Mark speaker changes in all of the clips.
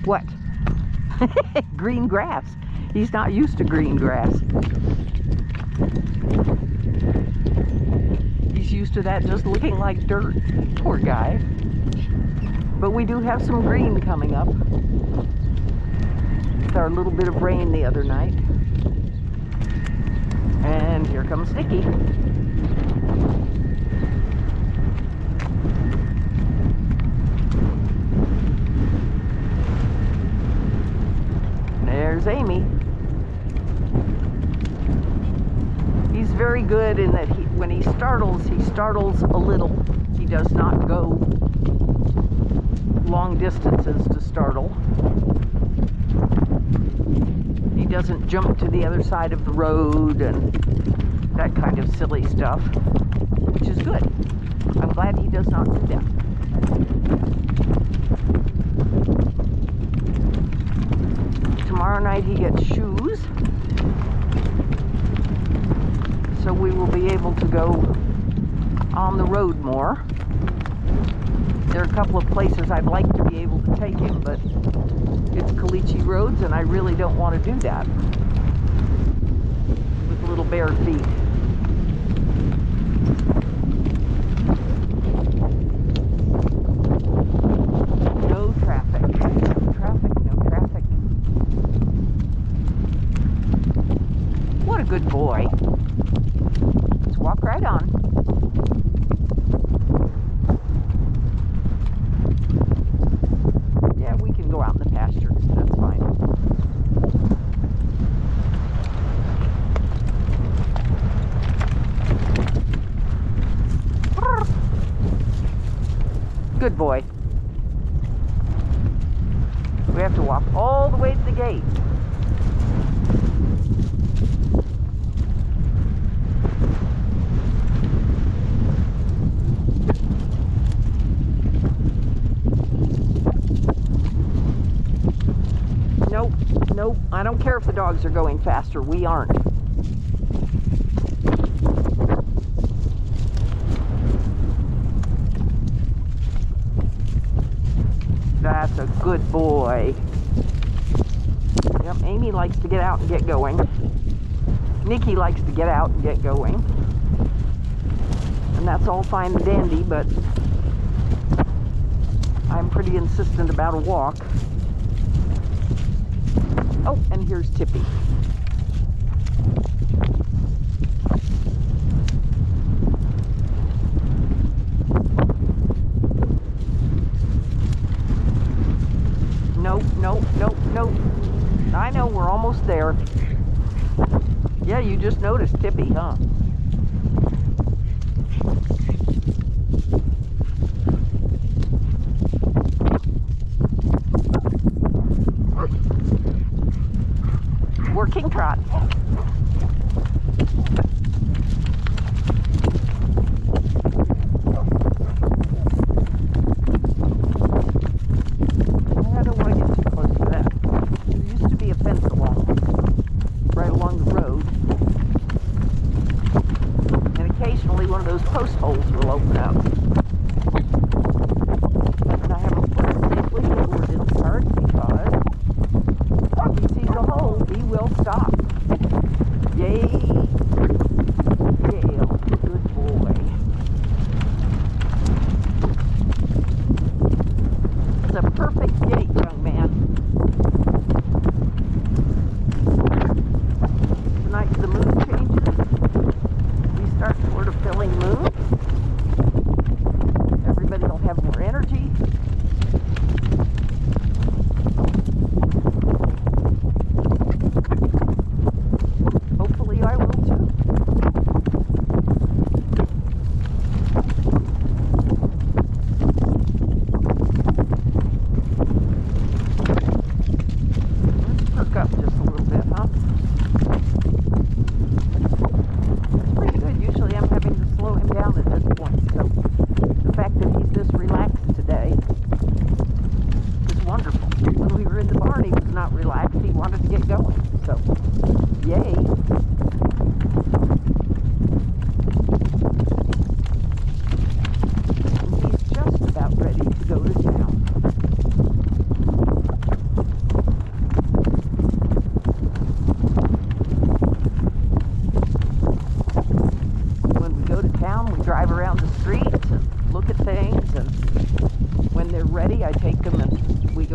Speaker 1: What? Green grass. He's not used to green grass. He's used to that just looking like dirt. Poor guy. But we do have some green coming up. With our little bit of rain the other night. And here comes Nikki. There's Amy. He's very good in that when he startles a little. He does not go long distances to startle. He doesn't jump to the other side of the road and that kind of silly stuff, which is good. I'm glad he does not do that. Tomorrow night he gets shoes, so we will be able to go on the road more. There are a couple of places I'd like to be able to take him, but it's caliche roads and I really don't want to do that with little bare feet. No traffic. No traffic, no traffic. What a good boy. Let's walk right on. Yeah, we can go out in the pasture. That's fine. Good boy. We have to walk all the way to the gate. Nope, I don't care if the dogs are going faster. We aren't. That's a good boy. Yep, Amy likes to get out and get going. Nikki likes to get out and get going. And that's all fine and dandy, but I'm pretty insistent about a walk. Oh, and here's Tippy. Nope. I know, we're almost there. Yeah, you just noticed Tippy, huh? Working trot. I don't want to get too close to that. There used to be a fence right along the road.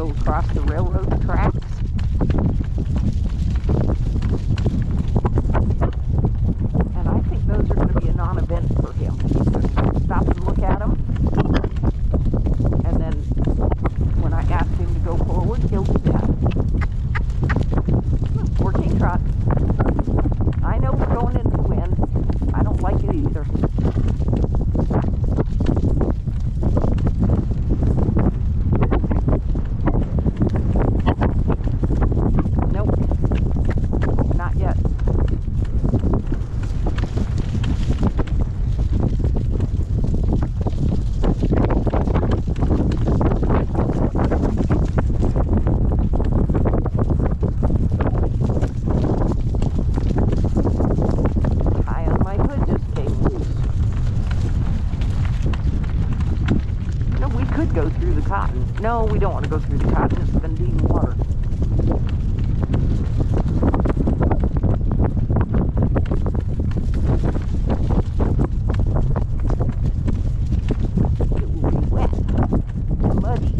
Speaker 1: go across the railroad tracks. And I think those are going to be a non-event for him. He's going to stop and look at them. And then when I ask him to go forward, he'll do that. Working trot. I know we're going into the wind. I don't like it either. No, we don't want to go through the cotton. It's going to be in water. It will be wet, muddy.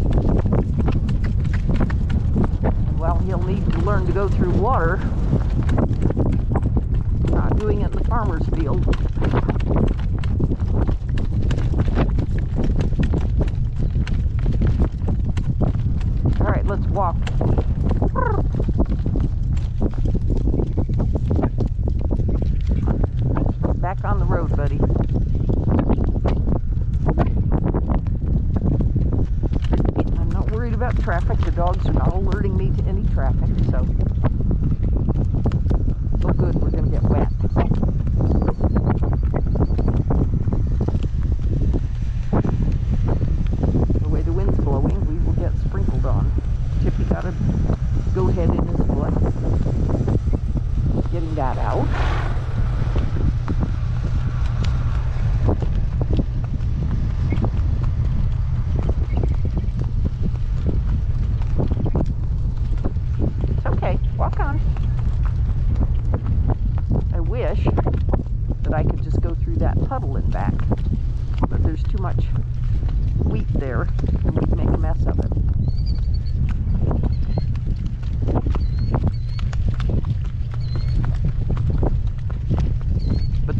Speaker 1: Well, he'll need to learn to go through water. Not doing it in the farmer's field. Let's walk. Back on the road, buddy. I'm not worried about traffic. The dogs are not alerting me to any traffic, so. Oh good, we're going to get wet. The way the wind's blowing, we will get sprinkled on. Chippy got to go ahead in his foot. Getting that out. It's okay. Walk on. I wish that I could just go through that puddle and back. But there's too much wheat there and we'd make a mess of it.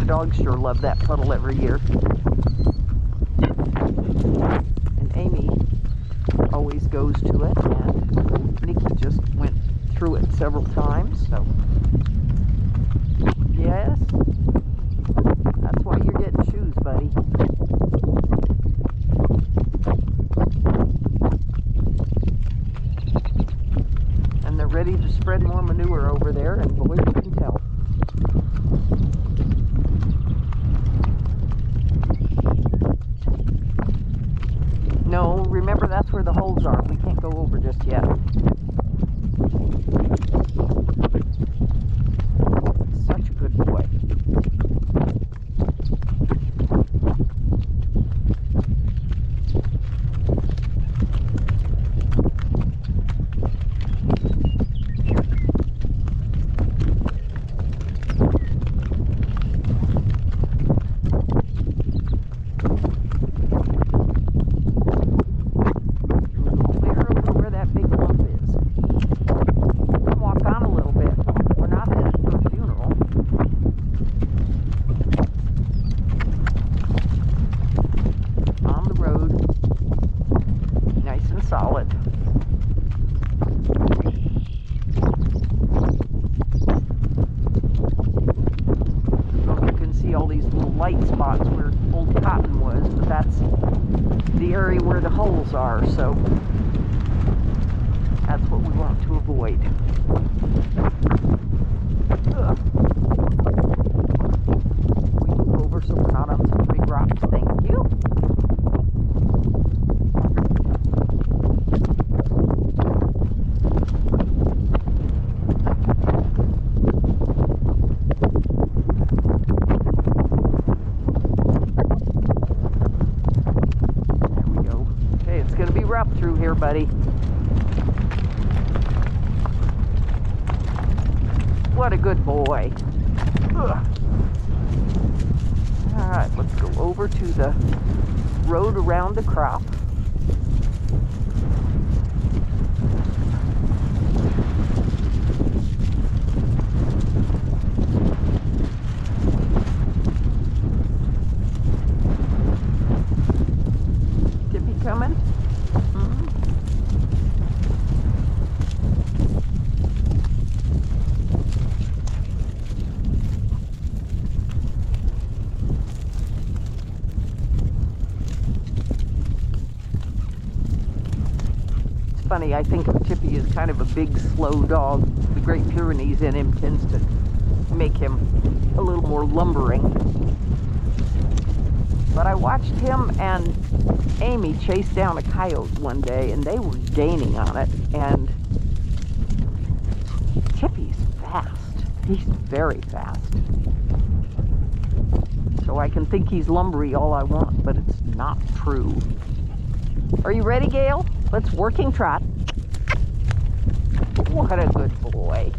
Speaker 1: Dogs sure love that puddle every year. And Amy always goes to it, and Nikki just went through it several times, so yes, that's why you're getting shoes, buddy. And they're ready to spread more manure over there, and boy, you can tell. No, remember that's where the holes are. We can't go over just yet. Such a good boy. Solid. So you can see all these little light spots where old cotton was, but that's the area where the holes are, so that's what we want to avoid. Ugh. We move over so we're not on such big rocks. Thank you. Rough through here, buddy. What a good boy. Ugh. All right, let's go over to the road around the crop. coming? Hmm? It's funny, I think of Tippy as kind of a big, slow dog. The Great Pyrenees in him tends to make him a little more lumbering. But I watched him and Amy chase down a coyote one day, and they were gaining on it, and Tippy's fast. He's very fast. So I can think he's lumbery all I want, but it's not true. Are you ready, Gale? Let's working trot. What a good boy.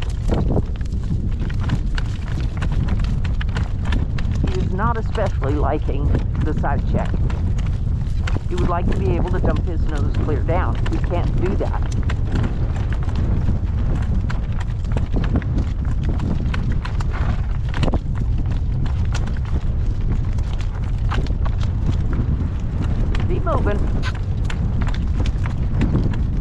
Speaker 1: He is not especially liking the side check. He would like to be able to dump his nose clear down. He can't do that.